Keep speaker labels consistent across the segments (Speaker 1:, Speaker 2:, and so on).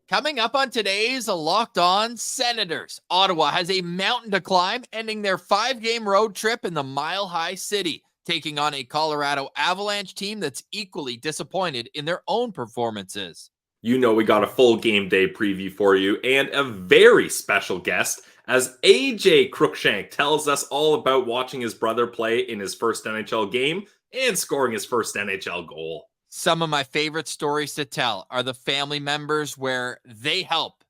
Speaker 1: Coming up on today's Locked On Senators, Ottawa has a mountain to climb, ending their 5-game road trip in the Mile High City, taking on a Colorado Avalanche team that's equally disappointed in their own performances.
Speaker 2: You know we got a full game day preview for you and a very special guest as AJ Crookshank tells us all about watching his brother play in his first NHL game and scoring his first NHL goal.
Speaker 1: Some of my favorite stories to tell are the family members where they help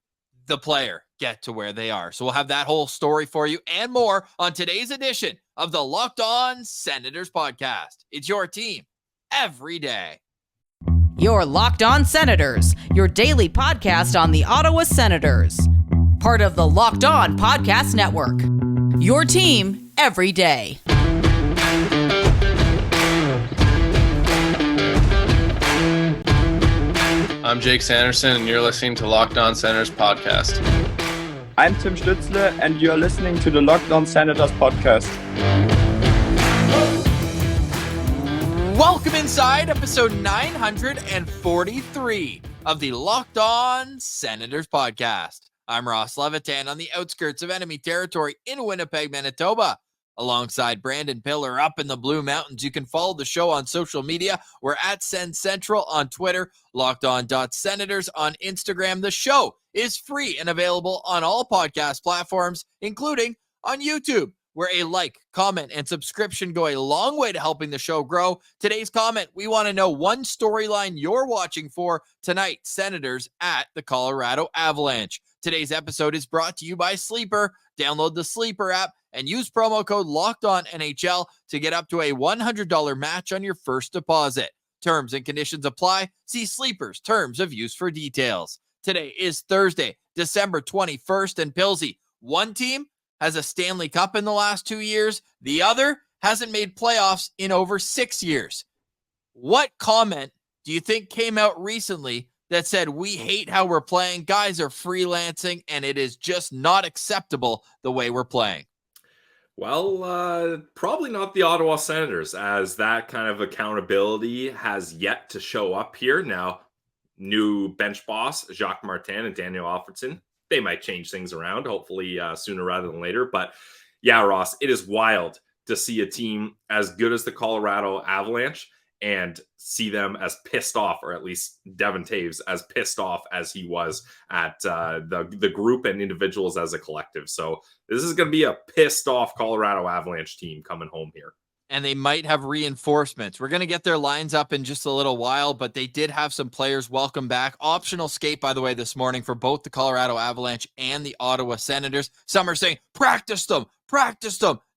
Speaker 1: the player get to where they are. So we'll have that whole story for you and more on today's edition of the Locked On Senators podcast. It's your team every day.
Speaker 3: Your Locked On Senators, your daily podcast on the Ottawa Senators. Part of the Locked On Podcast Network. Your team every day.
Speaker 4: I'm Jake Sanderson, and you're listening to Locked On Senators podcast.
Speaker 5: I'm Tim Stützle, and you're listening to the Locked On Senators podcast.
Speaker 1: Welcome inside episode 943 of the Locked On Senators podcast. I'm Ross Levitan on the outskirts of enemy territory in Winnipeg, Manitoba. Alongside Brandon Piller up in the Blue Mountains. You can follow the show on social media. We're at Sens Central on Twitter, LockedOn.Senators on Instagram. The show is free and available on all podcast platforms, including on YouTube, where a like, comment, and subscription go a long way to helping the show grow. Today's comment, we want to know one storyline you're watching for tonight, Senators at the Colorado Avalanche. Today's episode is brought to you by Sleeper. Download the Sleeper app and use promo code LOCKEDONNHL to get up to a $100 match on your first deposit. Terms and conditions apply. See Sleeper's terms of use for details. Today is Thursday, December 21st, and Pilsy, one team has a Stanley Cup in the last 2 years. The other hasn't made playoffs in over 6 years. What comment do you think came out recently that said, we hate how we're playing, guys are freelancing, and it is just not acceptable the way we're playing?
Speaker 2: Well, probably not the Ottawa Senators, as that kind of accountability has yet to show up here. Now, new bench boss, Jacques Martin and Daniel Alfredson, they might change things around, hopefully sooner rather than later. But yeah, Ross, it is wild to see a team as good as the Colorado Avalanche and see them as pissed off, or at least Devon Toews as pissed off as he was at the group and individuals as a collective. So this is going to be a pissed off Colorado Avalanche team coming home here.
Speaker 1: And they might have reinforcements. We're going to get their lines up in just a little while, but they did have some players welcome back. Optional skate, by the way, this morning for both the Colorado Avalanche and the Ottawa Senators. Some are saying, practice them.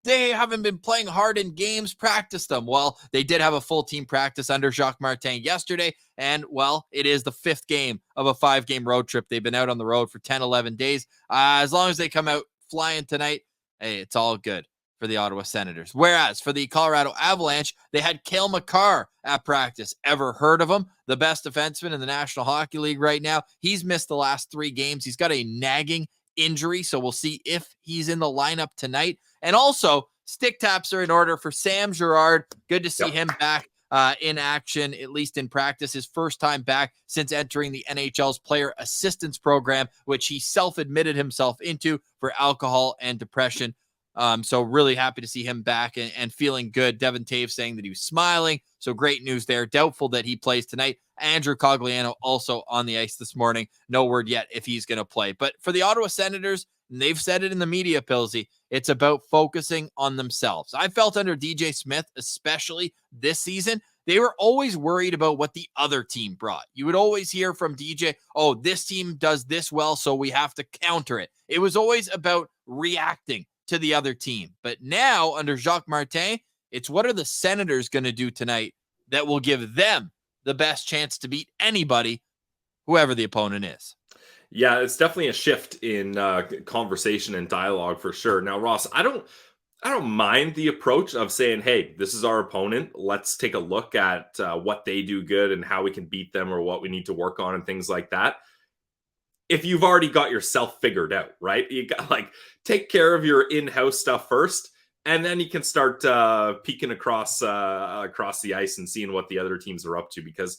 Speaker 1: They haven't been playing hard in games, practice them. Well, they did have a full team practice under Jacques Martin yesterday, and, well, it is the 5th game of a 5-game road trip. They've been out on the road for 10, 11 days. As long as they come out flying tonight, hey, it's all good for the Ottawa Senators. Whereas for the Colorado Avalanche, they had Cale Makar at practice. Ever heard of him? The best defenseman in the National Hockey League right now. He's missed the last 3 games. He's got a nagging injury, so we'll see if he's in the lineup tonight. And also, stick taps are in order for Sam Girard. Good to see him back in action, at least in practice. His first time back since entering the NHL's player assistance program, which he self-admitted himself into for alcohol and depression. So really happy to see him back and feeling good. Devon Toews saying that he was smiling. So great news there. Doubtful that he plays tonight. Andrew Cogliano also on the ice this morning. No word yet if he's going to play. But for the Ottawa Senators, and they've said it in the media, Pilsy, it's about focusing on themselves. I felt under DJ Smith, especially this season, they were always worried about what the other team brought. You would always hear from DJ, oh, this team does this well, so we have to counter it. It was always about reacting to the other team. But now, under Jacques Martin, it's what are the Senators going to do tonight that will give them the best chance to beat anybody, whoever the opponent is.
Speaker 2: Yeah, it's definitely a shift in conversation and dialogue for sure. Now, Ross, I don't mind the approach of saying, hey, this is our opponent. Let's take a look at what they do good and how we can beat them or what we need to work on and things like that. If you've already got yourself figured out, right? You got take care of your in-house stuff first, and then you can start peeking across the ice and seeing what the other teams are up to. Because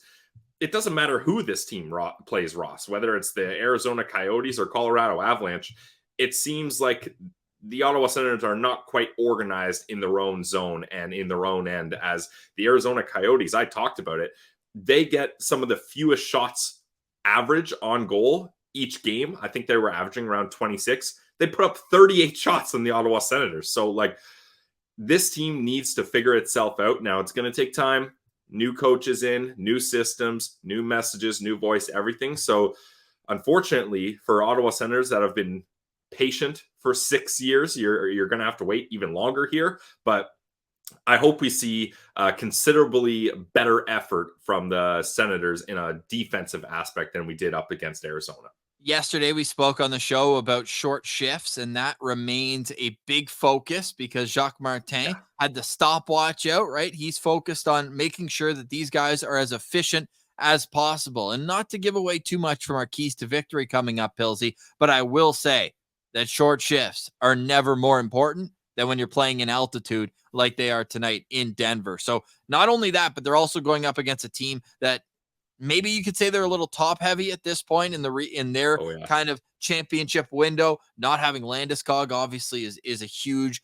Speaker 2: it doesn't matter who this team plays, Ross, whether it's the Arizona Coyotes or Colorado Avalanche. It seems like the Ottawa Senators are not quite organized in their own zone and in their own end as the Arizona Coyotes. I talked about it. They get some of the fewest shots average on goal each game. I think they were averaging around 26. They put up 38 shots on the Ottawa Senators. So, like, this team needs to figure itself out. Now, it's going to take time. New coaches in, new systems, new messages, new voice, everything. So, unfortunately, for Ottawa Senators that have been patient for 6 years, you're going to have to wait even longer here. But I hope we see considerably better effort from the Senators in a defensive aspect than we did up against Arizona.
Speaker 1: Yesterday, we spoke on the show about short shifts, and that remains a big focus because Jacques Martin had the stopwatch out, right? He's focused on making sure that these guys are as efficient as possible. And not to give away too much from our keys to victory coming up, Pilsy, but I will say that short shifts are never more important than when you're playing in altitude like they are tonight in Denver. So not only that, but they're also going up against a team that maybe you could say they're a little top heavy at this point in their kind of championship window. Not having Landeskog obviously is a huge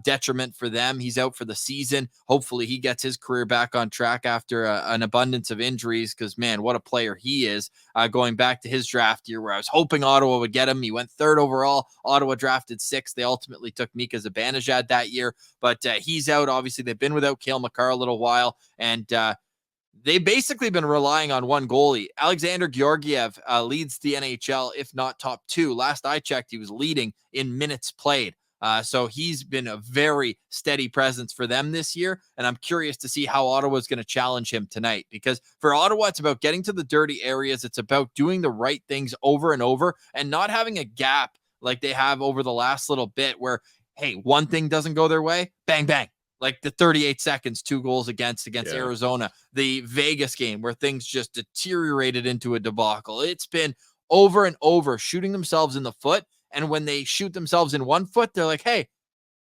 Speaker 1: detriment for them. He's out for the season. Hopefully he gets his career back on track after an abundance of injuries, because man, what a player he is. Going back to his draft year where I was hoping Ottawa would get him. He went 3rd overall. Ottawa drafted 6th. They ultimately took Mika Zibanejad that year, but he's out. Obviously they've been without Cale Makar a little while, and they've basically been relying on one goalie. Alexander Georgiev leads the NHL, if not top 2. Last I checked, he was leading in minutes played. So he's been a very steady presence for them this year. And I'm curious to see how Ottawa is going to challenge him tonight, because for Ottawa, it's about getting to the dirty areas. It's about doing the right things over and over and not having a gap like they have over the last little bit where, hey, one thing doesn't go their way, bang, bang. Like the 38 seconds, 2 goals against Arizona, the Vegas game where things just deteriorated into a debacle. It's been over and over shooting themselves in the foot. And when they shoot themselves in one foot, they're like, hey,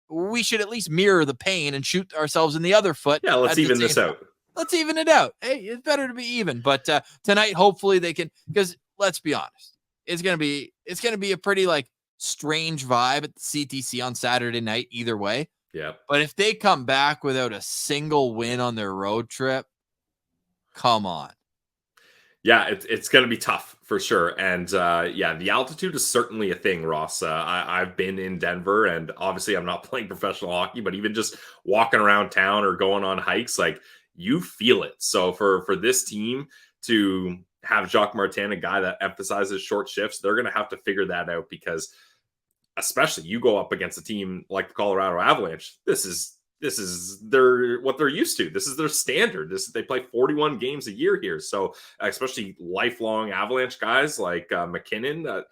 Speaker 1: we should at least mirror the pain and shoot ourselves in the other foot.
Speaker 2: Yeah, let's even this out.
Speaker 1: Let's even it out. Hey, it's better to be even. But tonight, hopefully they can, because let's be honest, it's going to be a pretty like strange vibe at the CTC on Saturday night either way.
Speaker 2: Yeah.
Speaker 1: But if they come back without a single win on their road trip, come on.
Speaker 2: Yeah, it's going to be tough for sure. And the altitude is certainly a thing, Ross. I've been in Denver, and obviously I'm not playing professional hockey, but even just walking around town or going on hikes, like, you feel it. So for this team to have Jacques Martin, a guy that emphasizes short shifts, they're going to have to figure that out, because especially you go up against a team like the Colorado Avalanche. This is what they're used to. This is their standard. They play 41 games a year here. So especially lifelong Avalanche guys like McKinnon,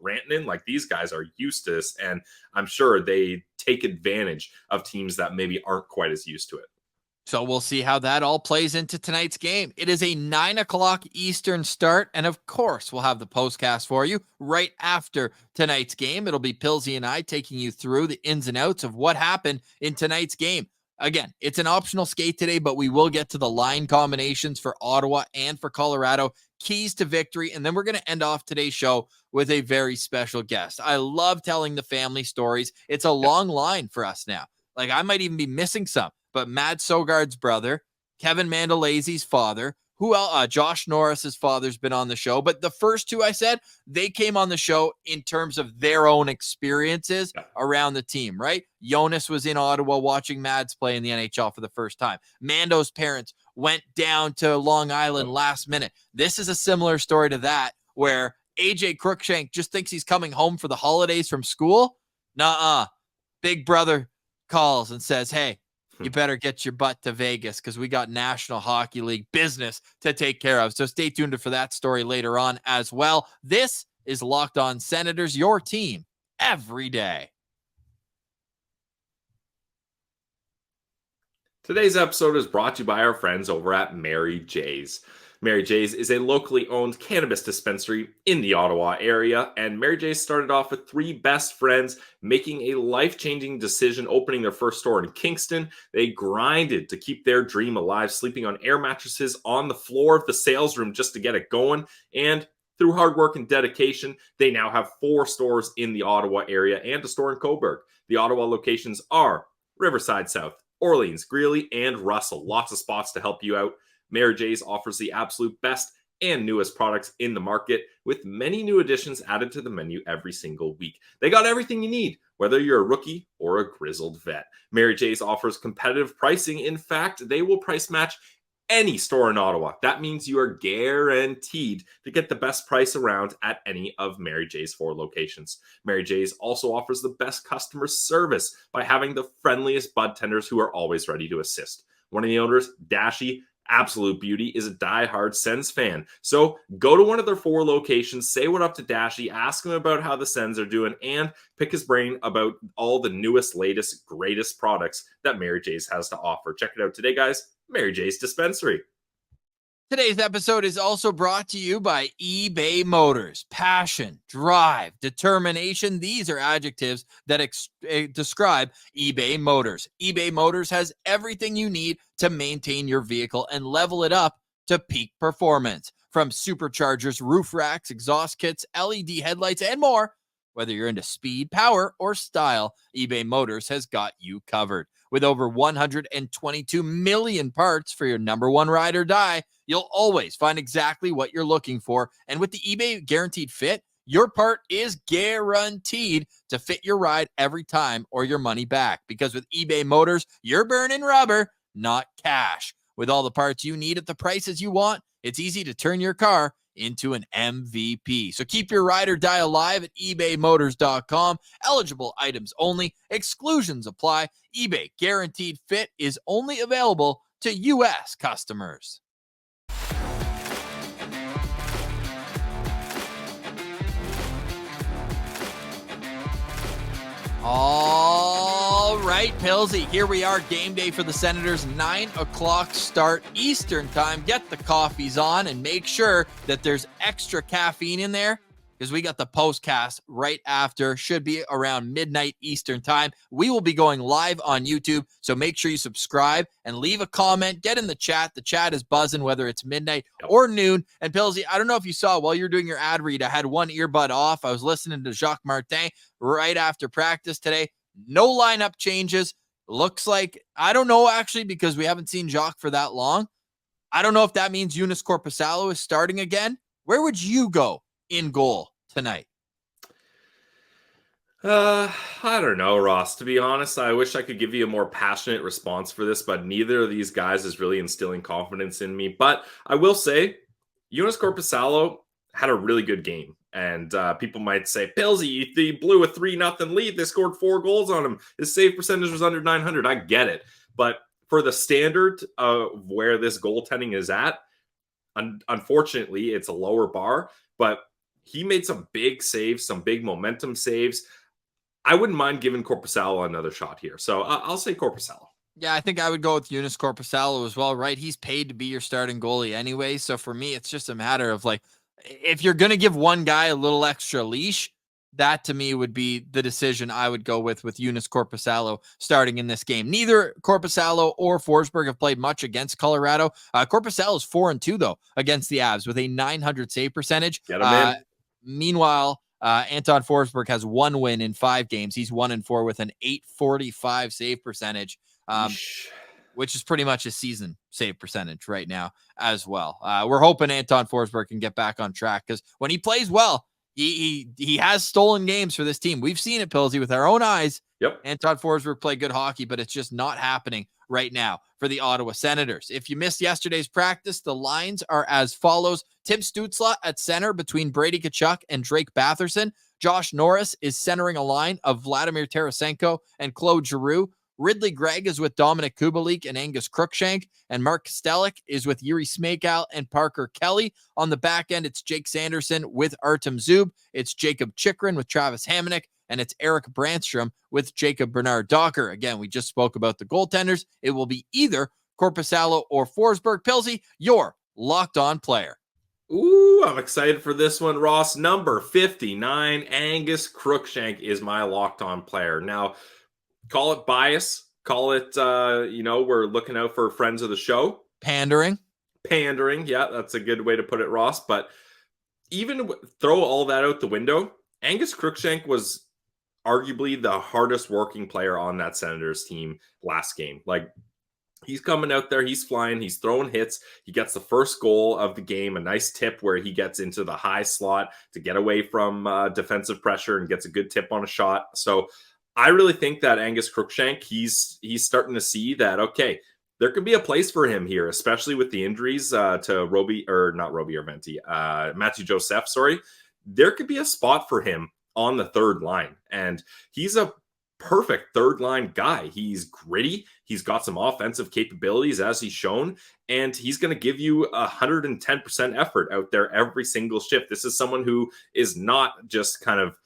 Speaker 2: Rantanen, like these guys are used to this. And I'm sure they take advantage of teams that maybe aren't quite as used to it.
Speaker 1: So we'll see how that all plays into tonight's game. It is a 9:00 Eastern start. And of course, we'll have the postcast for you right after tonight's game. It'll be Pilsy and I taking you through the ins and outs of what happened in tonight's game. Again, it's an optional skate today, but we will get to the line combinations for Ottawa and for Colorado, keys to victory. And then we're going to end off today's show with a very special guest. I love telling the family stories. It's a long line for us now. Like, I might even be missing some. But Matt Sogard's brother, Kevin Mandalazy's father, Josh Norris's father's been on the show. But the first two I said, they came on the show in terms of their own experiences around the team, right? Jonas was in Ottawa watching Mads play in the NHL for the first time. Mando's parents went down to Long Island last minute. This is a similar story to that, where AJ Crookshank just thinks he's coming home for the holidays from school. Nuh-uh. Big brother calls and says, hey, you better get your butt to Vegas, because we got National Hockey League business to take care of. So stay tuned for that story later on as well. This is Locked On Senators, your team every day.
Speaker 2: Today's episode is brought to you by our friends over at Mary J's. Mary J's is a locally owned cannabis dispensary in the Ottawa area, and Mary J's started off with three best friends making a life-changing decision opening their first store in Kingston. They grinded to keep their dream alive, sleeping on air mattresses on the floor of the sales room just to get it going, and through hard work and dedication, they now have 4 stores in the Ottawa area and a store in Cobourg. The Ottawa locations are Riverside South, Orleans, Greeley, and Russell. Lots of spots to help you out. Mary J's offers the absolute best and newest products in the market, with many new additions added to the menu every single week. They got everything you need, whether you're a rookie or a grizzled vet. Mary J's offers competitive pricing. In fact, they will price match any store in Ottawa. That means you are guaranteed to get the best price around at any of Mary J's 4 locations. Mary J's also offers the best customer service by having the friendliest bud tenders who are always ready to assist. One of the owners, Dashy, absolute beauty, is a diehard Sens fan. So go to one of their 4 locations, say what up to Dashy, ask him about how the Sens are doing, and pick his brain about all the newest, latest, greatest products that Mary J's has to offer. Check it out today, guys. Mary J's Dispensary.
Speaker 1: Today's episode is also brought to you by eBay Motors. Passion, drive, determination. These are adjectives that describe eBay Motors. eBay Motors has everything you need to maintain your vehicle and level it up to peak performance. From superchargers, roof racks, exhaust kits, LED headlights, and more. Whether you're into speed, power, or style, eBay Motors has got you covered. With over 122 million parts for your number one ride or die, you'll always find exactly what you're looking for. And with the eBay Guaranteed Fit, your part is guaranteed to fit your ride every time or your money back. Because with eBay Motors, you're burning rubber, not cash. With all the parts you need at the prices you want, it's easy to turn your car into an MVP. So keep your ride or die alive at ebaymotors.com. Eligible items only. Exclusions apply. eBay Guaranteed Fit is only available to U.S. customers. All right, Pillsy, here we are, game day for the Senators, 9 o'clock start Eastern time. Get the coffees on and make sure that there's extra caffeine in there because we got the postcast right after, should be around midnight Eastern time. We will be going live on YouTube, so make sure you subscribe and leave a comment. Get in the chat. The chat is buzzing, whether it's midnight or noon. And Pillsy, I don't know if you saw while you're doing your ad read, I had one earbud off. I was listening to Jacques Martin right after practice today. No lineup changes. Looks like, I don't know actually, because we haven't seen Jacques for that long. I don't know if that means Joonas Korpisalo is starting again. Where would you go in goal tonight?
Speaker 2: I don't know, Ross. To be honest, I wish I could give you a more passionate response for this, but neither of these guys is really instilling confidence in me. But I will say, Joonas Korpisalo had a really good game. And people might say, Pillsy, he blew a 3-0 lead. They scored 4 goals on him. His save percentage was under 900. I get it. But for the standard of where this goaltending is at, unfortunately, it's a lower bar. But he made some big saves, some big momentum saves. I wouldn't mind giving Korpisalo another shot here. So I'll say Korpisalo.
Speaker 1: Yeah, I think I would go with Joonas Korpisalo as well, right? He's paid to be your starting goalie anyway. So for me, it's just a matter of like, if you're going to give one guy a little extra leash, that to me would be the decision I would go with Joonas Korpisalo starting in this game. Neither Korpisalo or Forsberg have played much against Colorado. Korpisalo is 4-2 though against the Avs with a 900 save percentage.
Speaker 2: Get him in.
Speaker 1: Meanwhile, Anton Forsberg has 1 win in 5 games. He's 1-4 with an 845 save percentage. Which is pretty much a season save percentage right now as well. We're hoping Anton Forsberg can get back on track because when he plays well, he has stolen games for this team. We've seen it, Pillsy, with our own eyes.
Speaker 2: Yep.
Speaker 1: Anton Forsberg played good hockey, but it's just not happening right now for the Ottawa Senators. If you missed yesterday's practice, the lines are as follows. Tim Stützle at center between Brady Tkachuk and Drake Batherson. Josh Norris is centering a line of Vladimir Tarasenko and Claude Giroux. Ridley Gregg is with Dominic Kubalik and Angus Crookshank, and Mark Stelik is with Yuri Smejkal and Parker Kelly. On the back end, it's Jake Sanderson with Artem Zub. It's Jacob Chikrin with Travis Hamonic, and it's Eric Brandstrom with Jacob Bernard Docker. Again, we just spoke about the goaltenders. It will be either Korpisalo or Forsberg. Pillsy, your locked on player.
Speaker 2: Ooh, I'm excited for this one, Ross. Number 59, Angus Crookshank is my locked on player. Now, call it bias, call it, we're looking out for friends of the show.
Speaker 1: Pandering.
Speaker 2: Yeah, that's a good way to put it, Ross. But even throw all that out the window, Angus Crookshank was arguably the hardest working player on that Senators team last game. Like, he's coming out there, he's flying, he's throwing hits. He gets the first goal of the game, a nice tip where he gets into the high slot to get away from defensive pressure and gets a good tip on a shot. So I really think that Angus Crookshank, he's starting to see that, okay, there could be a place for him here, especially with the injuries to Matthew Joseph, sorry. There could be a spot for him on the third line. And he's a perfect third line guy. He's gritty. He's got some offensive capabilities, as he's shown, and he's going to give you 110% effort out there every single shift. This is someone who is not just kind of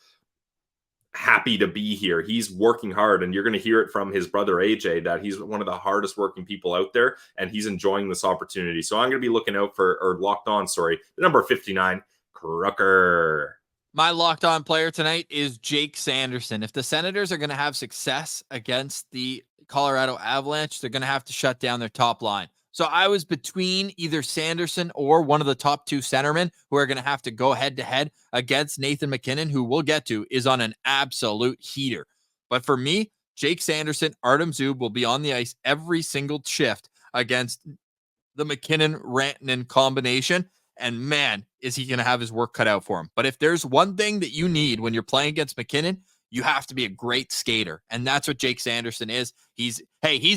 Speaker 2: happy to be here. He's working hard, and you're going to hear it from his brother AJ that he's one of the hardest working people out there, and he's enjoying this opportunity. So I'm going to be looking out for, or locked on, sorry, the number 59, Crooker.
Speaker 1: My locked on player tonight is Jake Sanderson. If the Senators are going to have success against the Colorado Avalanche, they're going to have to shut down their top line. So I was between either Sanderson or one of the top two centermen who are going to have to go head to head against Nathan MacKinnon, who we'll get to is on an absolute heater. But for me, Jake Sanderson, Artem Zub will be on the ice every single shift against the MacKinnon-Rantanen combination. And man, is he going to have his work cut out for him. But if there's one thing that you need when you're playing against MacKinnon, you have to be a great skater. And that's what Jake Sanderson is. He's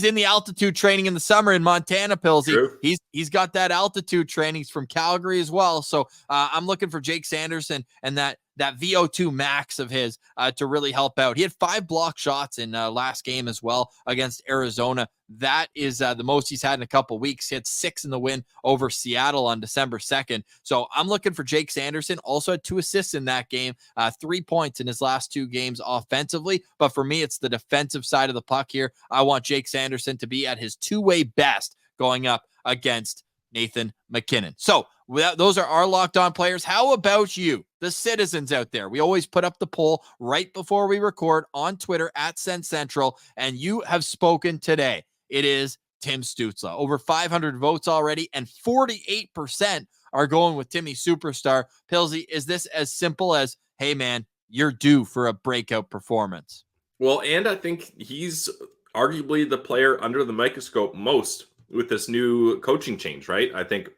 Speaker 1: in the altitude training in the summer in Montana, Pillsy. He's got that altitude training. He's from Calgary as well. So I'm looking for Jake Sanderson and that VO2 max of his to really help out. He had 5 block shots in last game as well against Arizona. That is the most he's had in a couple weeks. He had 6 in the win over Seattle on December 2nd. So I'm looking for Jake Sanderson. Also had 2 assists in that game, 3 points in his last 2 games offensively. But for me, it's the defensive side of the puck here. I want Jake Sanderson to be at his two-way best going up against Nathan MacKinnon. So those are our locked on players. How about you, the citizens out there? We always put up the poll right before we record on Twitter at Sens Central, and you have spoken today. It is Tim Stützle. Over 500 votes already, and 48% are going with Timmy Superstar. Pilsy, is this as simple as, hey man, you're due for a breakout performance?
Speaker 2: Well, and I think he's arguably the player under the microscope most with this new coaching change, right? I think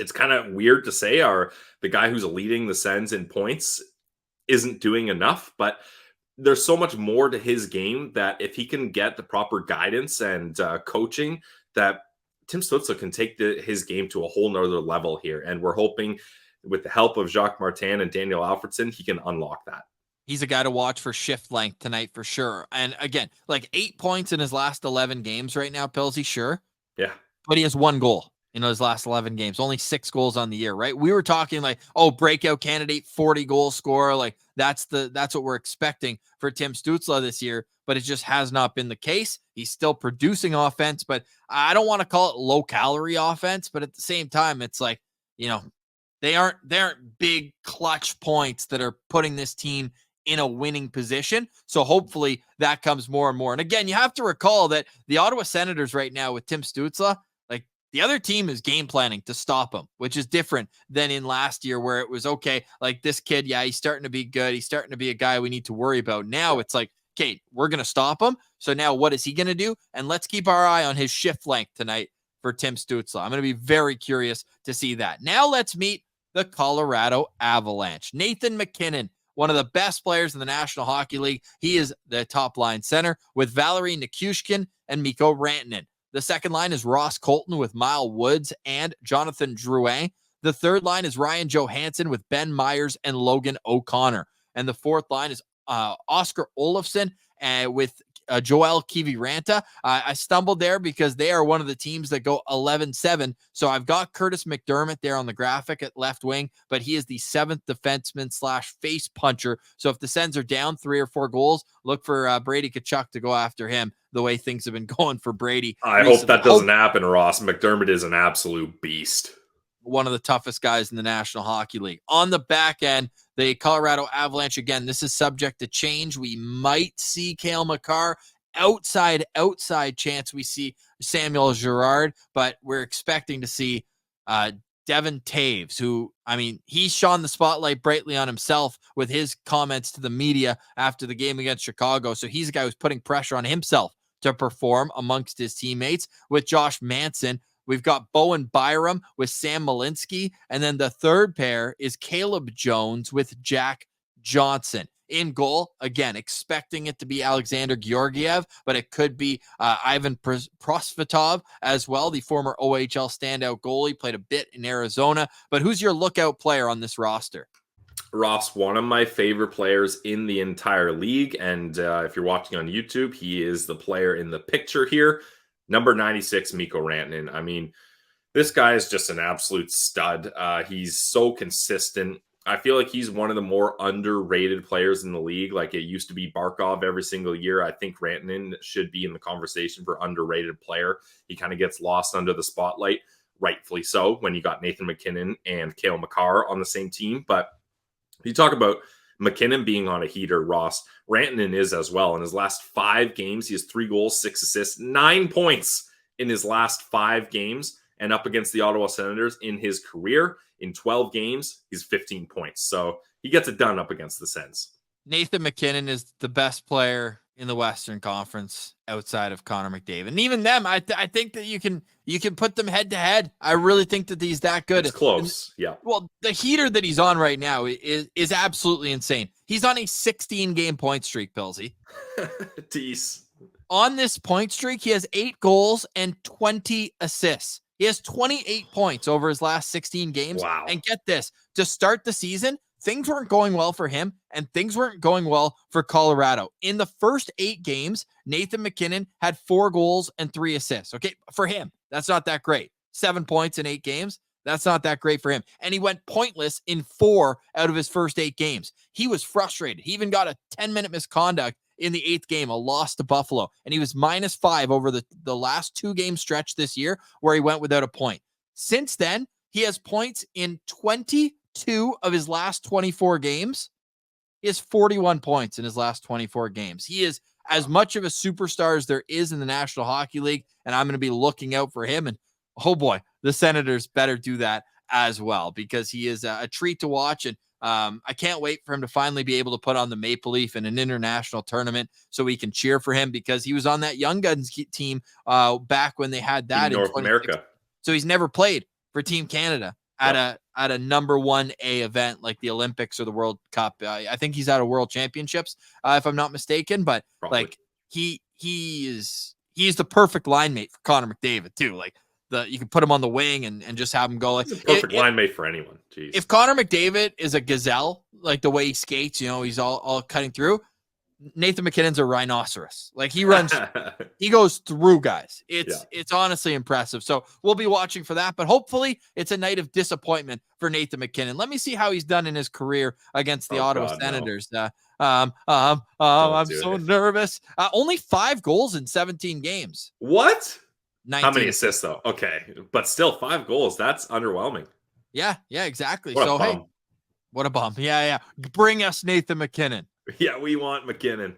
Speaker 2: it's kind of weird to say the guy who's leading the Sens in points isn't doing enough, but there's so much more to his game that if he can get the proper guidance and coaching, that Tim Stützle can take his game to a whole nother level here. And we're hoping with the help of Jacques Martin and Daniel Alfredsson, he can unlock that.
Speaker 1: He's a guy to watch for shift length tonight for sure. And again, like 8 points in his last 11 games right now, Pilsy, sure.
Speaker 2: Yeah.
Speaker 1: But he has 1 goal in his last 11 games, only 6 goals on the year, right? We were talking like, oh, breakout candidate, 40 goal scorer. Like that's what we're expecting for Tim Stützle this year, but it just has not been the case. He's still producing offense, but I don't want to call it low calorie offense, but at the same time, it's like, they aren't big clutch points that are putting this team in a winning position. So hopefully that comes more and more. And again, you have to recall that the Ottawa Senators right now with Tim Stützle, like the other team is game planning to stop him, which is different than in last year where it was, okay, like this kid, yeah, he's starting to be good. He's starting to be a guy we need to worry about. Now it's like, okay, we're going to stop him. So now what is he going to do? And let's keep our eye on his shift length tonight for Tim Stützle. I'm going to be very curious to see that. Now let's meet the Colorado Avalanche. Nathan MacKinnon, one of the best players in the National Hockey League. He is the top line center with Valeri Nichushkin and Mikko Rantanen. The second line is Ross Colton with Mile Woods and Jonathan Drouin. The third line is Ryan Johansson with Ben Myers and Logan O'Connor. And the fourth line is Oscar Olofsson with Joel Kiviranta. I stumbled there because they are one of the teams that go 11-7. So I've got Curtis McDermott there on the graphic at left wing, but he is the 7th defenseman / face puncher. So if the Sens are down 3 or 4 goals, look for Brady Tkachuk to go after him the way things have been going for Brady.
Speaker 2: I hope that doesn't happen, Ross. McDermott is an absolute beast.
Speaker 1: one of the toughest guys in the National Hockey League. On the back end, the Colorado Avalanche, again, this is subject to change. We might see Cale Makar. Outside chance we see Samuel Girard, but we're expecting to see Devin Taves, who, I mean, he shone the spotlight brightly on himself with his comments to the media after the game against Chicago. So he's a guy who's putting pressure on himself to perform amongst his teammates. With Josh Manson, we've got Bowen Byram with Sam Malinsky, and then the third pair is Caleb Jones with Jack Johnson. In goal, again, expecting it to be Alexander Georgiev, but it could be Ivan Prosvetov as well, the former OHL standout goalie, played a bit in Arizona. But who's your lookout player on this roster?
Speaker 2: Ross, one of my favorite players in the entire league. And if you're watching on YouTube, he is the player in the picture here. Number 96, Mikko Rantanen. I mean, this guy is just an absolute stud. He's so consistent. I feel like he's one of the more underrated players in the league. Like, it used to be Barkov every single year. I think Rantanen should be in the conversation for underrated player. He kind of gets lost under the spotlight, rightfully so, when you got Nathan MacKinnon and Cale Makar on the same team. But you talk about McKinnon being on a heater, Ross. Rantanen is as well. In his last 5 games, he has 3 goals, 6 assists, 9 points in his last 5 games. And up against the Ottawa Senators in his career, in 12 games, he's 15 points. So he gets it done up against the Sens.
Speaker 1: Nathan MacKinnon is the best player in the Western Conference outside of Connor McDavid. And even them, I think that you can put them head to head. I really think that he's that good.
Speaker 2: It's close, yeah.
Speaker 1: Well, the heater that he's on right now is absolutely insane. He's on a 16-game point streak, Pilsy.
Speaker 2: Tease.
Speaker 1: On this point streak, he has 8 goals and 20 assists. He has 28 points over his last 16 games.
Speaker 2: Wow.
Speaker 1: And get this, to start the season, things weren't going well for him, and things weren't going well for Colorado. In the first 8 games, Nathan MacKinnon had 4 goals and 3 assists. Okay, for him, that's not that great. 7 points in 8 games, that's not that great for him. And he went pointless in 4 out of his first 8 games. He was frustrated. He even got a 10-minute misconduct in the 8th game, a loss to Buffalo. And he was -5 over the last 2-game stretch this year where he went without a point. Since then, he has points in 22 of his last 24 games. He has 41 points in his last 24 games. He is as much of a superstar as there is in the National Hockey League, and I'm going to be looking out for him. And oh boy, the Senators better do that as well, because he is a treat to watch. And I can't wait for him to finally be able to put on the maple leaf in an international tournament so we can cheer for him, because he was on that Young Guns team back when they had that
Speaker 2: in North America.
Speaker 1: So he's never played for Team Canada at a number 1A event like the Olympics or the World Cup. I think he's out of World Championships, if I'm not mistaken. But
Speaker 2: Probably.
Speaker 1: like he's the perfect line mate for Connor McDavid too. Like, you can put him on the wing and just have him go. Like,
Speaker 2: he's a perfect line mate for anyone. Jeez.
Speaker 1: If Connor McDavid is a gazelle, like the way he skates, he's all cutting through. Nathan MacKinnon's a rhinoceros. Like, he runs, he goes through guys. It's honestly impressive. So we'll be watching for that, but hopefully it's a night of disappointment for Nathan MacKinnon. Let me see how he's done in his career against the Ottawa Senators. No. I'm so nervous. Only 5 goals in 17 games.
Speaker 2: What?
Speaker 1: 19.
Speaker 2: How many assists though? Okay, but still 5 goals. That's underwhelming.
Speaker 1: Yeah, exactly.
Speaker 2: What
Speaker 1: so
Speaker 2: a bum.
Speaker 1: Hey, what a bump. Yeah. Bring us Nathan MacKinnon.
Speaker 2: Yeah, we want MacKinnon.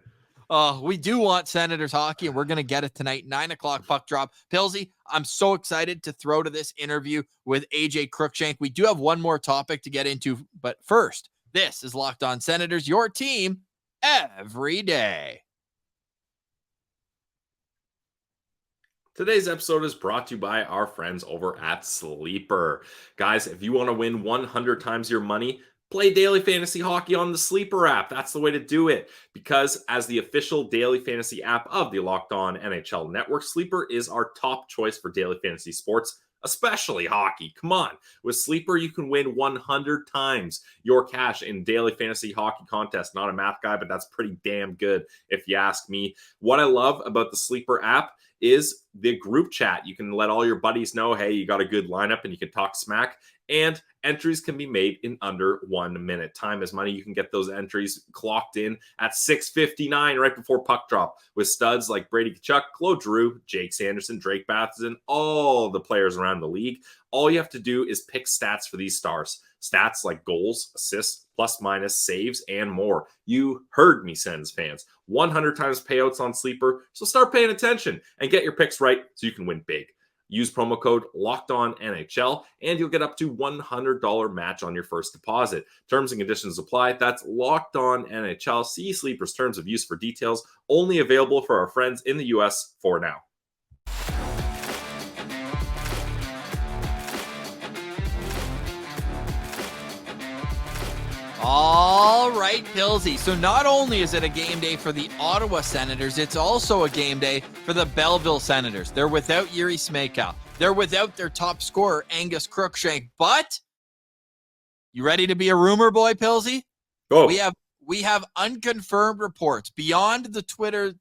Speaker 1: We do want Senators hockey, and we're going to get it tonight, 9:00 puck drop. Pilsy, I'm so excited to throw to this interview with AJ Crookshank. We do have one more topic to get into, but first, this is Locked On Senators, your team every day.
Speaker 2: Today's episode is brought to you by our friends over at Sleeper. Guys, if you want to win 100 times your money, play daily fantasy hockey on the Sleeper app. That's the way to do it, because as the official daily fantasy app of the Locked On NHL Network, Sleeper is our top choice for daily fantasy sports, especially hockey. Come on. With Sleeper, you can win 100 times your cash in daily fantasy hockey contests. Not a math guy, but that's pretty damn good if you ask me. What I love about the Sleeper app is the group chat. You can let all your buddies know, hey, you got a good lineup and you can talk smack. And Entries can be made in under 1 minute. Time is money. You can get those entries clocked in at 6:59 right before puck drop with studs like Brady Tkachuk, Claude Giroux, Jake Sanderson, Drake Batherson, all the players around the league. All you have to do is pick stats for these stars. Stats like goals, assists, plus minus, saves, and more. You heard me, Sens fans. 100 times payouts on Sleeper, so start paying attention and get your picks right so you can win big. Use promo code LOCKEDONNHL and you'll get up to $100 match on your first deposit. Terms and conditions apply. That's LOCKEDONNHL. See Sleeper's terms of use for details. Only available for our friends in the US for now.
Speaker 1: All right, Pillsy. So not only is it a game day for the Ottawa Senators, it's also a game day for the Belleville Senators. They're without Yuri Smeykal. They're without their top scorer, Angus Crookshank. But you ready to be a rumor boy, Pillsy?
Speaker 2: Go.
Speaker 1: We have unconfirmed reports beyond the Twitter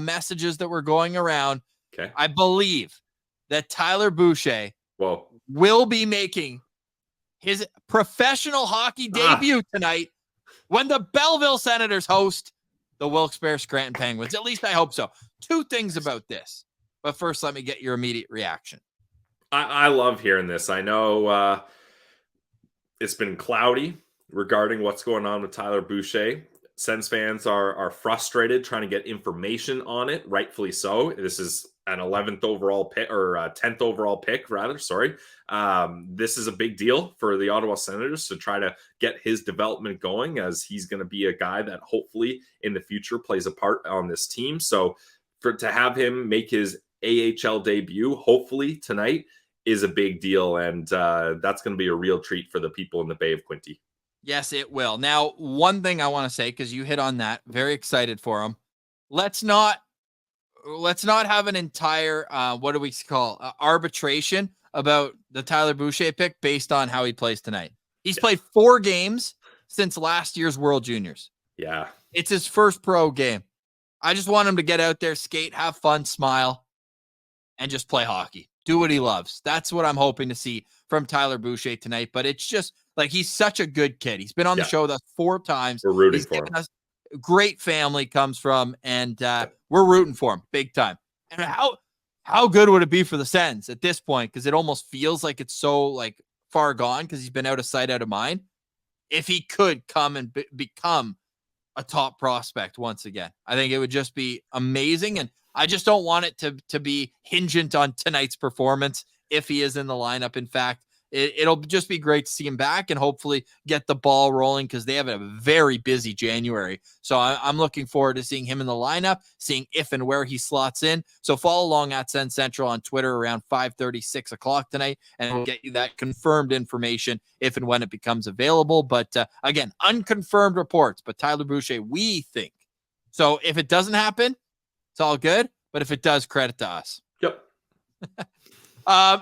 Speaker 1: messages that were going around.
Speaker 2: Okay.
Speaker 1: I believe that Tyler Boucher will be making his professional hockey debut tonight when the Belleville Senators host the Wilkes-Barre Scranton Penguins. At least I hope so. Two things about this. But first, let me get your immediate reaction.
Speaker 2: I love hearing this. I know it's been cloudy regarding what's going on with Tyler Boucher. Sens fans are frustrated trying to get information on it, rightfully so. This is an 11th overall pick, or 10th overall pick, rather. Sorry. This is a big deal for the Ottawa Senators to try to get his development going, as he's going to be a guy that hopefully in the future plays a part on this team. So to have him make his AHL debut, hopefully tonight, is a big deal. And that's going to be a real treat for the people in the Bay of Quinte.
Speaker 1: Yes, it will. Now, one thing I want to say, because you hit on that, very excited for him. Let's not have an entire what do we call arbitration about the Tyler Boucher pick based on how he plays tonight. He's played 4 games since last year's World Juniors.
Speaker 2: Yeah,
Speaker 1: it's his first pro game. I just want him to get out there, skate, have fun, smile, and just play hockey. Do what he loves. That's what I'm hoping to see from Tyler Boucher tonight. But it's just like, he's such a good kid. He's been on the show with us 4 times.
Speaker 2: We're rooting for him.
Speaker 1: Great family comes from, and we're rooting for him big time. And how good would it be for the Sens at this point? Because it almost feels like it's so like far gone because he's been out of sight, out of mind. If he could come and become a top prospect once again, I think it would just be amazing. And I just don't want it to be hingent on tonight's performance if he is in the lineup. In fact, it'll just be great to see him back and hopefully get the ball rolling, because they have a very busy January. So I'm looking forward to seeing him in the lineup, seeing if and where he slots in. So follow along at Sens Central on Twitter around 5:30, 6 o'clock tonight, and we'll get you that confirmed information if and when it becomes available. But again, unconfirmed reports, but Tyler Boucher, we think. So if it doesn't happen, it's all good. But if it does, credit to us.
Speaker 2: Yep.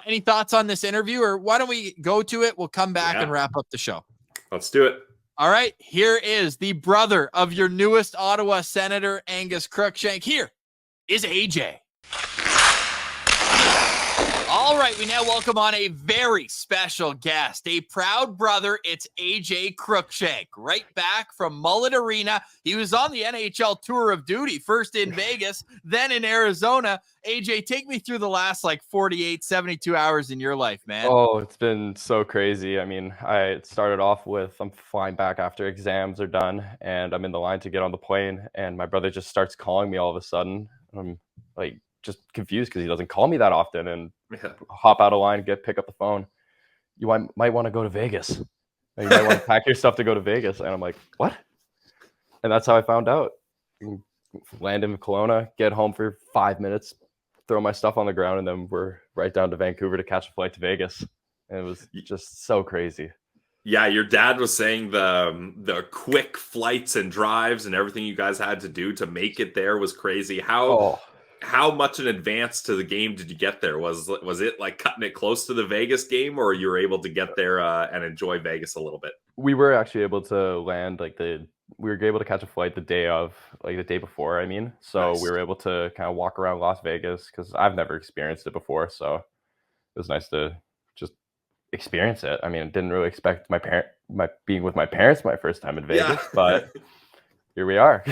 Speaker 1: Any thoughts on this interview, or why don't we go to it? We'll come back and wrap up the show.
Speaker 2: Let's do it.
Speaker 1: All right. Here is the brother of your newest Ottawa Senator, Angus Crookshank. Here is AJ. All right. We now welcome on a very special guest, a proud brother. It's AJ Crookshank, right back from Mullet Arena. He was on the NHL tour of duty, first in Vegas, then in Arizona. AJ, take me through the last 48, 72 hours in your life, man.
Speaker 5: Oh, it's been so crazy. I mean, I started off with, I'm flying back after exams are done, and I'm in the line to get on the plane, and my brother just starts calling me all of a sudden. I'm just confused because he doesn't call me that often, and hop out of line, pick up the phone. You might want to go to Vegas. You might want to pack your stuff to go to Vegas. And I'm like, what? And that's how I found out. Land in Kelowna, get home for 5 minutes, throw my stuff on the ground, and then we're right down to Vancouver to catch a flight to Vegas. And it was just so crazy.
Speaker 2: Yeah, your dad was saying the quick flights and drives and everything you guys had to do to make it there was crazy. How much in advance to the game did you get there? Was it like cutting it close to the Vegas game, or you were able to get there and enjoy Vegas a little bit?
Speaker 5: We were actually able to land we were able to catch a flight the day before. I mean, so nice. We were able to kind of walk around Las Vegas because I've never experienced it before. So it was nice to just experience it. I mean, I didn't really expect my being with my parents my first time in Vegas, but here we are.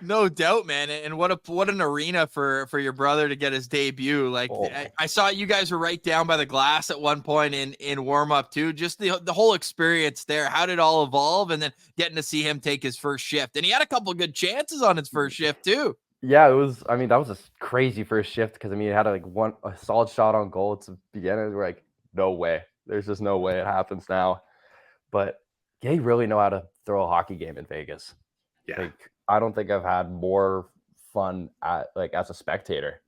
Speaker 1: No doubt, man. And what an arena for your brother to get his debut. Like I saw you guys were right down by the glass at one point in warm up too. Just the whole experience there. How did it all evolve? And then getting to see him take his first shift. And he had a couple of good chances on his first shift too.
Speaker 5: Yeah, it was. I mean, that was a crazy first shift because I mean, it had like a solid shot on goal to begin. And we're like, no way. There's just no way it happens now. But they really know how to throw a hockey game in Vegas.
Speaker 2: Yeah.
Speaker 5: Like, I don't think I've had more fun as a spectator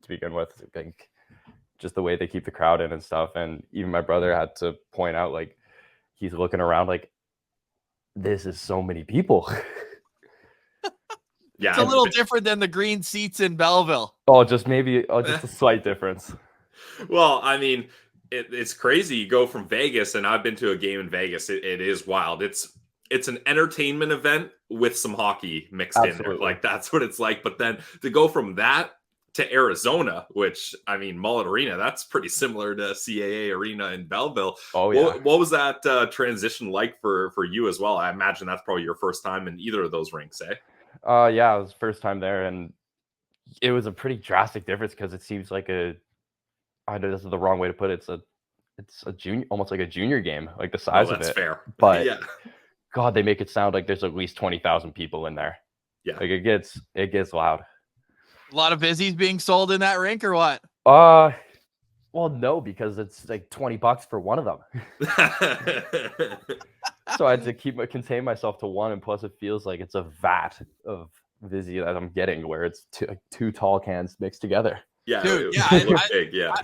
Speaker 5: to begin with. Like, just the way they keep the crowd in and stuff. And even my brother had to point out, like, he's looking around like, this is so many people.
Speaker 1: Yeah, it's a little different than the green seats in Belleville.
Speaker 5: Just a slight difference.
Speaker 2: Well, I mean, it's crazy. You go from Vegas, and I've been to a game in Vegas. It is wild. It's an entertainment event with some hockey mixed in there. Like, that's what it's like. But then to go from that to Arizona, which, I mean, Mullet Arena, that's pretty similar to CAA Arena in Belleville.
Speaker 5: Oh, yeah.
Speaker 2: What was that transition like for you as well? I imagine that's probably your first time in either of those rinks, eh?
Speaker 5: Yeah, it was the first time there, and it was a pretty drastic difference because it seems like I know this is the wrong way to put it. It's a junior, almost like a junior game, like the size of it.
Speaker 2: That's fair.
Speaker 5: But
Speaker 2: yeah.
Speaker 5: God, they make it sound like there's at least 20,000 people in there.
Speaker 2: Yeah,
Speaker 5: like it gets loud.
Speaker 1: A lot of busies being sold in that rink, or what?
Speaker 5: Well, no, because it's like $20 for one of them. So I had to contain myself to one, and plus it feels like it's a vat of Vizzy that I'm getting, where it's two tall cans mixed together.
Speaker 2: Yeah,
Speaker 1: dude.
Speaker 2: Yeah,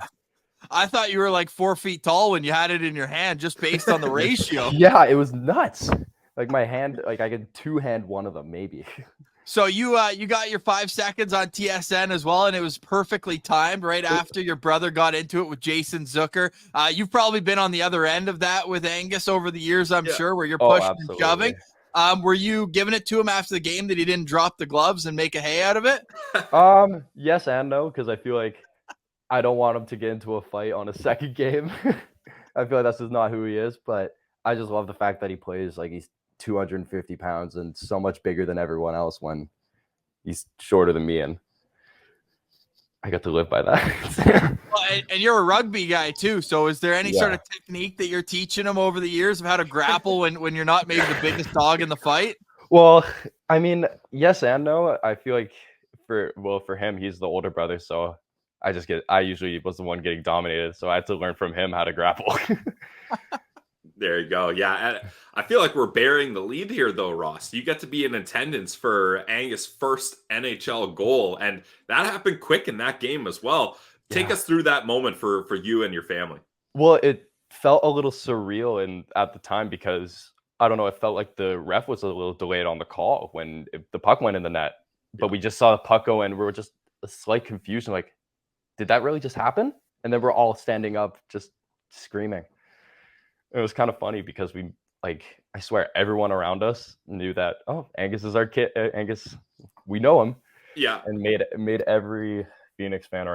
Speaker 1: I thought you were like 4 feet tall when you had it in your hand, just based on the ratio.
Speaker 5: Yeah, it was nuts. Like my hand, like I could two-hand one of them, maybe.
Speaker 1: So you got your 5 seconds on TSN as well, and it was perfectly timed right after your brother got into it with Jason Zucker. You've probably been on the other end of that with Angus over the years, I'm sure, where you're pushing and shoving. Were you giving it to him after the game that he didn't drop the gloves and make a hay out of it?
Speaker 5: Yes and no, because I feel like I don't want him to get into a fight on a second game. I feel like that's just not who he is, but I just love the fact that he plays like he's 250 pounds and so much bigger than everyone else when he's shorter than me, and I got to live by that.
Speaker 1: Well, and you're a rugby guy too, so is there any sort of technique that you're teaching him over the years of how to grapple when you're not maybe the biggest dog in the fight?
Speaker 5: Well, I mean, yes and no. I feel like for him, he's the older brother, so I usually was the one getting dominated, so I had to learn from him how to grapple.
Speaker 2: There you go. Yeah, I feel like we're bearing the lead here, though, Ross. You get to be in attendance for Angus' first NHL goal, and that happened quick in that game as well. Take us through that moment for you and your family.
Speaker 5: Well, it felt a little surreal at the time because, I don't know, it felt like the ref was a little delayed on the call when the puck went in the net. But we just saw the puck go, and we were just a slight confusion, like, did that really just happen? And then we're all standing up just screaming. It was kind of funny because I swear everyone around us knew that, oh, Angus is our kid. Angus, we know him.
Speaker 2: Yeah.
Speaker 5: And made every Phoenix fan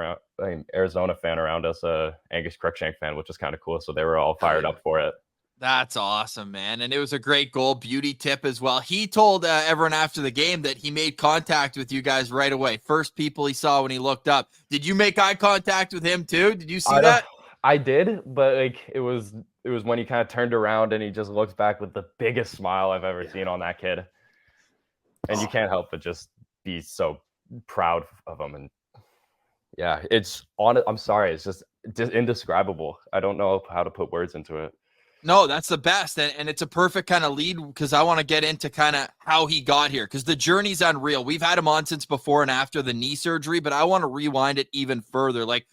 Speaker 5: Arizona fan around us Angus Crookshank fan, which is kind of cool. So they were all fired up for it.
Speaker 1: That's awesome, man. And it was a great goal, beauty tip as well. He told everyone after the game that he made contact with you guys right away. First people he saw when he looked up. Did you make eye contact with him too? Did you see that?
Speaker 5: I did, but like it was when he kind of turned around and he just looked back with the biggest smile I've ever seen on that kid. And you can't help but just be so proud of him. And yeah, I'm sorry. It's just indescribable. I don't know how to put words into it.
Speaker 1: No, that's the best. And it's a perfect kind of lead because I want to get into kind of how he got here because the journey's unreal. We've had him on since before and after the knee surgery, but I want to rewind it even further. Like,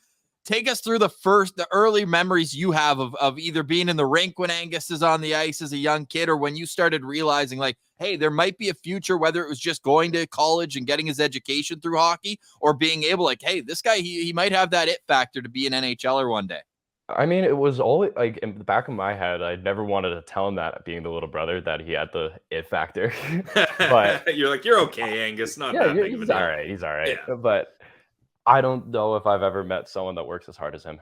Speaker 1: take us through the early memories you have of either being in the rink when Angus is on the ice as a young kid or when you started realizing like, hey, there might be a future, whether it was just going to college and getting his education through hockey or being able like, hey, this guy, he might have that it factor to be an NHLer one day.
Speaker 5: I mean, it was always like in the back of my head, I never wanted to tell him that being the little brother that he had the it factor. But
Speaker 2: you're like, you're okay, Angus. Not that big of a deal.
Speaker 5: He's all right.
Speaker 2: Yeah.
Speaker 5: But I don't know if I've ever met someone that works as hard as him.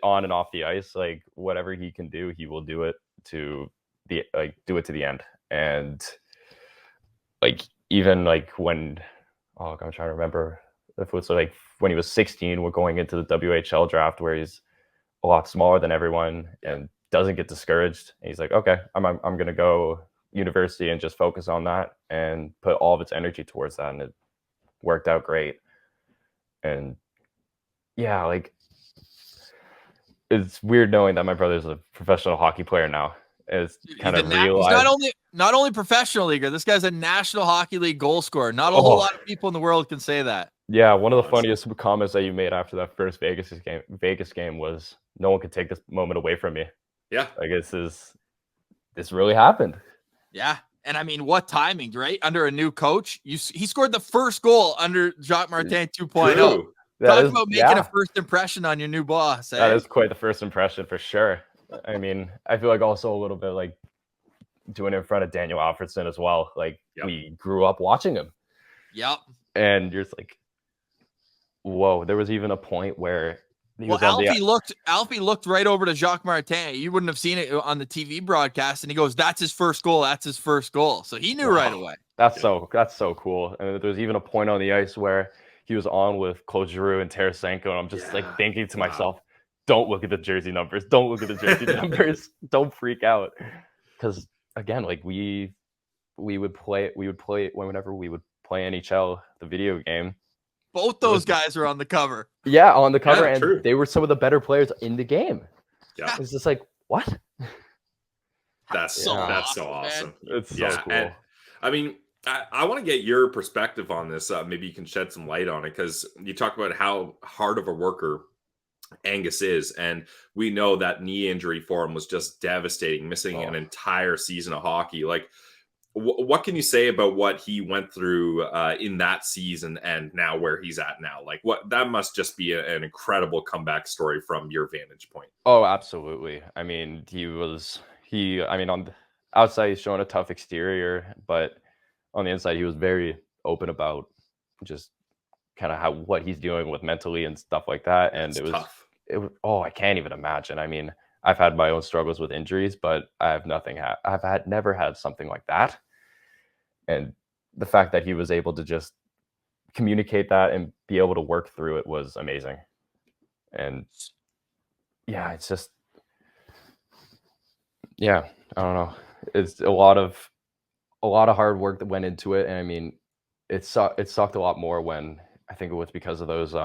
Speaker 5: on and off the ice. Like whatever he can do, he will do it to the end. And like even like when I'm trying to remember if it was like when he was 16, we're going into the WHL draft where he's a lot smaller than everyone and doesn't get discouraged. And he's like, okay, I'm gonna go university and just focus on that and put all of its energy towards that, and it worked out great. And yeah, like it's weird knowing that my brother's a professional hockey player now. It's kind of realized
Speaker 1: he's not only professional leaguer, this guy's a National Hockey League goal scorer. Not a whole lot of people in the world can say that.
Speaker 5: Yeah, one of the funniest comments that you made after that first Vegas game was, no one could take this moment away from me.
Speaker 2: Yeah.
Speaker 5: I guess this really happened.
Speaker 1: Yeah. And I mean, what timing, right? Under a new coach, he scored the first goal under Jacques Martin 2.0. Talk about making a first impression on your new boss.
Speaker 5: That is quite the first impression for sure. I mean, I feel like also a little bit like doing it in front of Daniel Alfredson as well. Like we grew up watching him.
Speaker 1: Yep.
Speaker 5: And you're just like, whoa, there was even a point where
Speaker 1: Alfie looked right over to Jacques Martin. You wouldn't have seen it on the TV broadcast, and he goes, "That's his first goal. That's his first goal." So he knew right away.
Speaker 5: That's so cool. And there was even a point on the ice where he was on with Claude Giroux and Tarasenko, and I'm just like thinking to myself, "Don't look at the jersey numbers. Don't look at the jersey numbers. Don't freak out." Because again, like we would play whenever we would play NHL, the video game.
Speaker 1: Both those guys were on the cover.
Speaker 5: Yeah, on the cover, and
Speaker 2: true.
Speaker 5: They were some of the better players in the game.
Speaker 2: Yeah,
Speaker 5: it's just like, what?
Speaker 2: That's so awesome.
Speaker 5: It's so cool.
Speaker 2: And, I mean, I want to get your perspective on this. Maybe you can shed some light on it, because you talk about how hard of a worker Angus is, and we know that knee injury for him was just devastating, missing an entire season of hockey. Like, what can you say about what he went through in that season and now where he's at now? Like, that must just be an incredible comeback story from your vantage point.
Speaker 5: Oh, absolutely. I mean, on the outside, he's showing a tough exterior, but on the inside, he was very open about just kind of what he's dealing with mentally and stuff like that. And it was tough. I can't even imagine. I mean, I've had my own struggles with injuries, but I've never had something like that. And the fact that he was able to just communicate that and be able to work through it was amazing. And yeah, it's just, I don't know. It's a lot of hard work that went into it. And I mean, it sucked a lot more when, I think it was because of those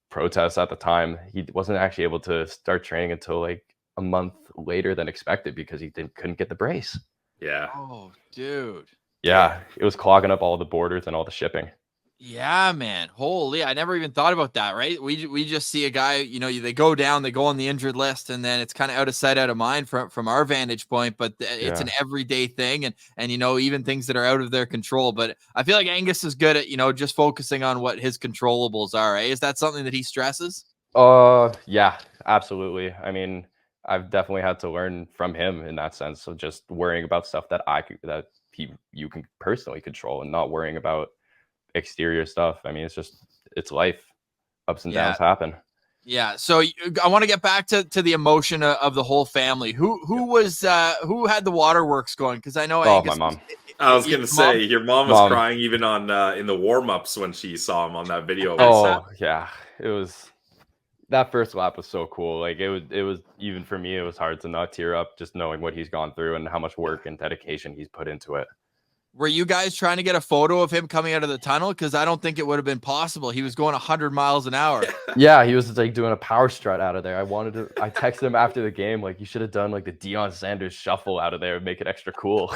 Speaker 5: protests at the time. He wasn't actually able to start training until like a month later than expected because he couldn't get the brace.
Speaker 2: Yeah.
Speaker 1: Oh, dude.
Speaker 5: Yeah, it was clogging up all the borders and all the shipping.
Speaker 1: Yeah, man. Holy, I never even thought about that, right? We just see a guy, they go down, they go on the injured list, and then it's kind of out of sight, out of mind from our vantage point, but it's an everyday thing, and even things that are out of their control. But I feel like Angus is good at, just focusing on what his controllables are, right? Is that something that he stresses?
Speaker 5: Yeah, absolutely. I mean, I've definitely had to learn from him in that sense of just worrying about stuff that you can personally control and not worrying about exterior stuff. I mean, it's life. Ups and downs happen.
Speaker 1: Yeah. So I want to get back to the emotion of the whole family. Who had the waterworks going? Because I know Angus,
Speaker 5: my mom.
Speaker 2: I was gonna say your mom was crying even on in the warm-ups when she saw him on that video.
Speaker 5: Oh yeah, it was. That first lap was so cool. Like it was even for me, it was hard to not tear up just knowing what he's gone through and how much work and dedication he's put into it.
Speaker 1: Were you guys trying to get a photo of him coming out of the tunnel? Because I don't think it would have been possible. He was going 100 miles an hour.
Speaker 5: Yeah, he was like doing a power strut out of there. I texted him after the game, like, you should have done like the Deion Sanders shuffle out of there and make it extra cool.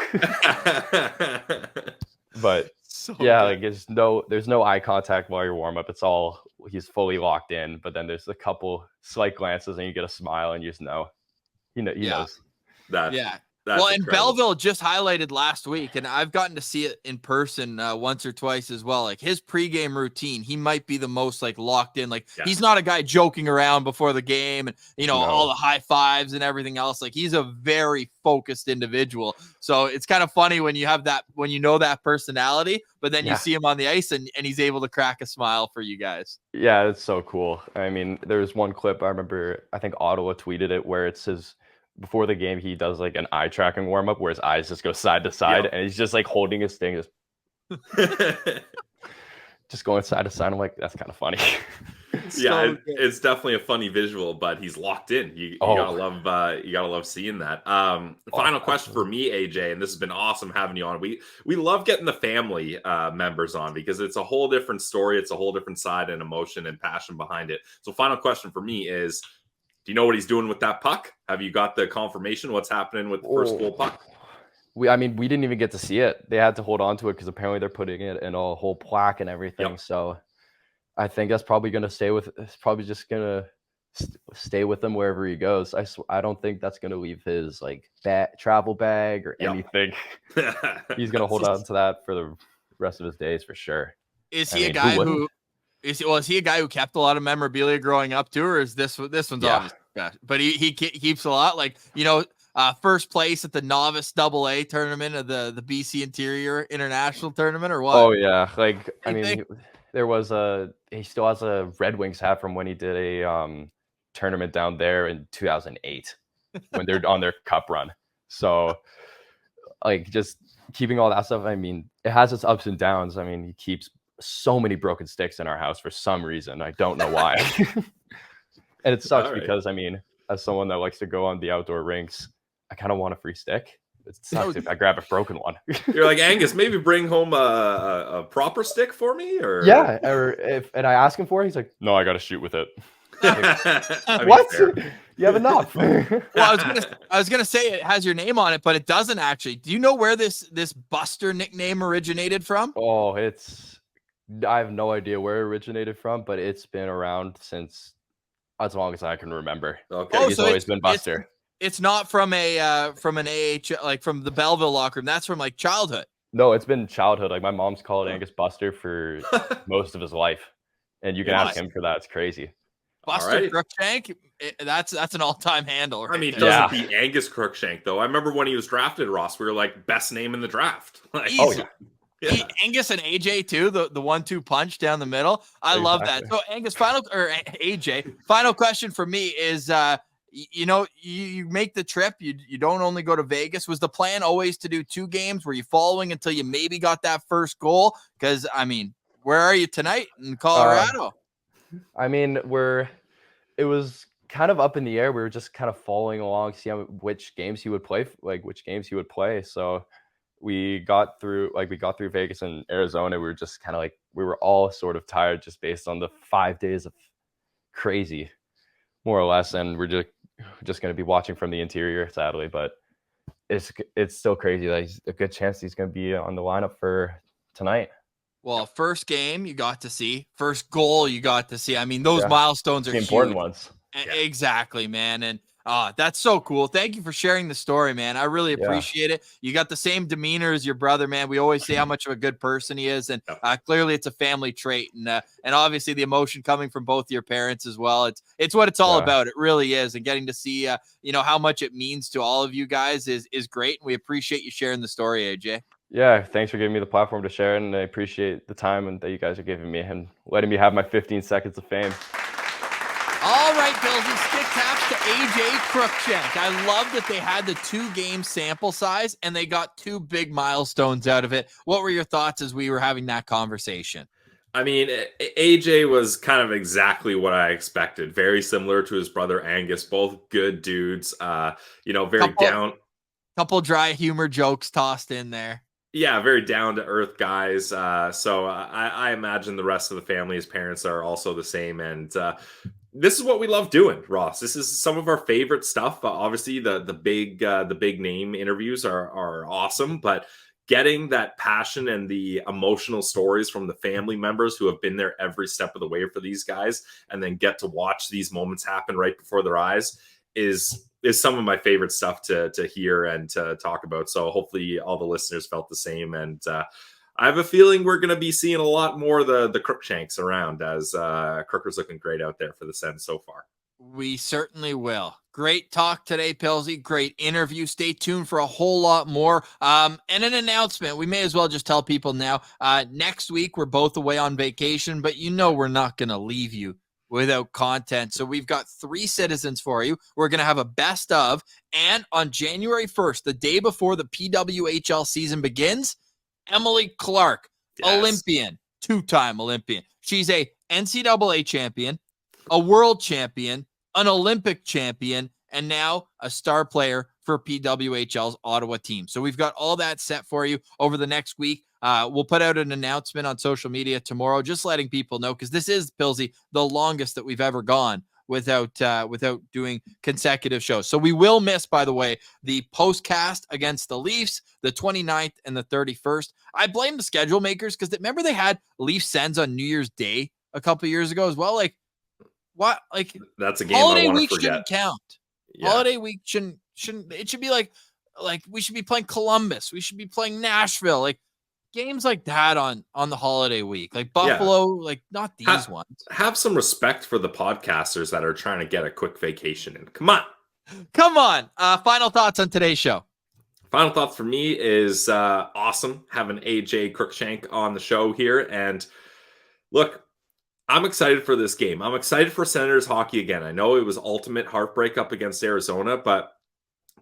Speaker 5: But like there's no eye contact while you're warm up. It's all, he's fully locked in, but then there's a couple slight glances and you get a smile and you just know. He knows.
Speaker 2: That.
Speaker 1: Yeah.
Speaker 2: That's
Speaker 1: and
Speaker 2: incredible.
Speaker 1: Belleville just highlighted last week, and I've gotten to see it in person once or twice as well. Like his pregame routine, he might be the most like locked in. Like he's not a guy joking around before the game and all the high fives and everything else. Like he's a very focused individual. So it's kind of funny when you have that, when you know that personality, but then you see him on the ice and he's able to crack a smile for you guys.
Speaker 5: Yeah, it's so cool. I mean, there's one clip I remember, I think Ottawa tweeted it, where it's his, before the game, he does like an eye tracking warm up where his eyes just go side to side and he's just like holding his thing, just going side to side. I'm like, that's kind of funny.
Speaker 2: It's definitely a funny visual, but he's locked in. You gotta love seeing that. Final question for me, AJ, and this has been awesome having you on. We love getting the family members on because it's a whole different story. It's a whole different side and emotion and passion behind it. So final question for me is, do you know what he's doing with that puck? Have you got the confirmation what's happening with the first goal puck?
Speaker 5: We didn't even get to see it. They had to hold on to it because apparently they're putting it in a whole plaque and everything. Yep. So I think that's probably going to stay with. It's probably just going to stay with him wherever he goes. I don't think that's going to leave his like travel bag or anything. He's going to hold on to that for the rest of his days for sure.
Speaker 1: Is he a guy who? Is he a guy who kept a lot of memorabilia growing up too, or is this one's obvious? But he keeps a lot, like first place at the novice AA tournament of the BC Interior International Tournament, or what?
Speaker 5: Oh yeah, like there was he still has a Red Wings hat from when he did a tournament down there in 2008 when they're on their cup run. So like just keeping all that stuff. I mean, it has its ups and downs. I mean, he keeps so many broken sticks in our house for some reason. I don't know why. And it sucks because I mean, as someone that likes to go on the outdoor rinks, I kind of want a free stick. It sucks if I grab a broken one.
Speaker 2: You're like, Angus, maybe bring home a proper stick for me, or
Speaker 5: and I ask him for it, he's like, no, I got to shoot with it.
Speaker 2: Like,
Speaker 5: what? You have enough.
Speaker 1: Well, I was gonna say it has your name on it, but it doesn't actually. Do you know where this Buster nickname originated from?
Speaker 5: Oh, I have no idea where it originated from, but it's been around since as long as I can remember.
Speaker 2: Okay,
Speaker 5: he's always been Buster.
Speaker 1: It's not from from an AH, like from the Belleville locker room. That's from like childhood.
Speaker 5: No, it's been childhood. Like my mom's called Angus Buster for most of his life, and you can ask him for that. It's crazy.
Speaker 1: Buster Crookshank, that's an all-time handle.
Speaker 2: Right, I mean, it doesn't beat Angus Crookshank though. I remember when he was drafted, Ross. We were like, best name in the draft. Like,
Speaker 1: Angus and AJ too, the 1-2 punch down the middle. I love that. So Angus, AJ, final question for me is, you make the trip. You don't only go to Vegas. Was the plan always to do 2 games? Were you following until you maybe got that first goal? Because I mean, where are you tonight in Colorado?
Speaker 5: I mean, it was kind of up in the air. We were just kind of following along, see which games he would play. So we got through Vegas and Arizona. We were just kind of like, we were all sort of tired just based on the 5 days of crazy, more or less. And we're just going to be watching from the interior, sadly, but it's still crazy. Like, a good chance he's going to be on the lineup for tonight.
Speaker 1: Well, first game you got to see, first goal you got to see. I mean, those milestones are
Speaker 5: the important
Speaker 1: huge.
Speaker 5: Ones.
Speaker 1: Exactly, man. And that's so cool. Thank you for sharing the story, man. I really appreciate it. You got the same demeanor as your brother, man. We always say how much of a good person he is, and clearly it's a family trait, and obviously the emotion coming from both your parents as well. It's what it's all about. It really is, and getting to see how much it means to all of you guys is great, and we appreciate you sharing the story, AJ.
Speaker 5: Yeah, thanks for giving me the platform to share, and I appreciate the time that you guys are giving me and letting me have my 15 seconds of fame.
Speaker 1: All right, Billsy, stick taps to AJ Crookshank. I love that they had the 2-game sample size and they got 2 big milestones out of it. What were your thoughts as we were having that conversation?
Speaker 2: I mean, AJ was kind of exactly what I expected. Very similar to his brother Angus. Both good dudes. Very down.
Speaker 1: Couple dry humor jokes tossed in there.
Speaker 2: Yeah, very down-to-earth guys. So I imagine the rest of the family, his parents, are also the same. And this is what we love doing, Ross. This is some of our favorite stuff. Obviously, the big name interviews are awesome, but getting that passion and the emotional stories from the family members who have been there every step of the way for these guys, and then get to watch these moments happen right before their eyes. is some of my favorite stuff to hear and to talk about. So hopefully all the listeners felt the same. And I have a feeling we're going to be seeing a lot more of the Crookshanks around, as Crooker's looking great out there for the Sens so far.
Speaker 1: We certainly will. Great talk today, Pilsy. Great interview. Stay tuned for a whole lot more. And an announcement. We may as well just tell people now. Next week, we're both away on vacation, but we're not going to leave you without content. So we've got 3 citizens for you. We're going to have a best of. And on January 1st, the day before the PWHL season begins, Emily Clark, Olympian, 2-time Olympian. She's a NCAA champion, a world champion, an Olympic champion, and now a star player for PWHL's Ottawa team. So we've got all that set for you over the next week. We'll put out an announcement on social media tomorrow, just letting people know, because this is, Pilsy, the longest that we've ever gone without doing consecutive shows. So we will miss, by the way, the postcast against the Leafs, the 29th and the 31st. I blame the schedule makers, because remember they had Leafs Sens on New Year's Day a couple years ago as well. Like, what? Like,
Speaker 2: that's a game
Speaker 1: holiday
Speaker 2: I want
Speaker 1: week
Speaker 2: to forget.
Speaker 1: shouldn't count.
Speaker 2: Yeah.
Speaker 1: Holiday week shouldn't. It should be like we should be playing Columbus. We should be playing Nashville. Like games like that on the holiday week. Like Buffalo. Like not these ones.
Speaker 2: Have some respect for the podcasters that are trying to get a quick vacation in. Come on.
Speaker 1: Final thoughts on today's show.
Speaker 2: Final thoughts for me is awesome having AJ Crookshank on the show here. And look, I'm excited for this game. I'm excited for Senators hockey again. I know it was ultimate heartbreak up against Arizona, but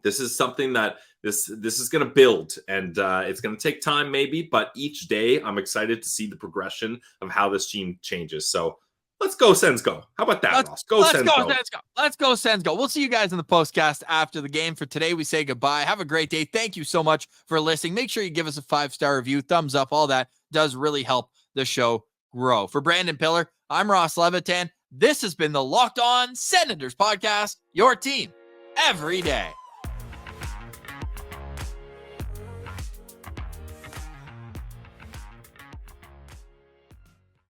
Speaker 2: this is something that this is going to build, and it's going to take time maybe, but each day I'm excited to see the progression of how this team changes. So let's go Sens go. How about that, Ross? Sens go.
Speaker 1: Let's go Sens go. We'll see you guys in the postcast after the game. For today, we say goodbye. Have a great day. Thank you so much for listening. Make sure you give us a 5-star review, thumbs up. All that does really help the show grow. For Brandon Piller, I'm Ross Levitan. This has been the Locked On Senators podcast, your team every day.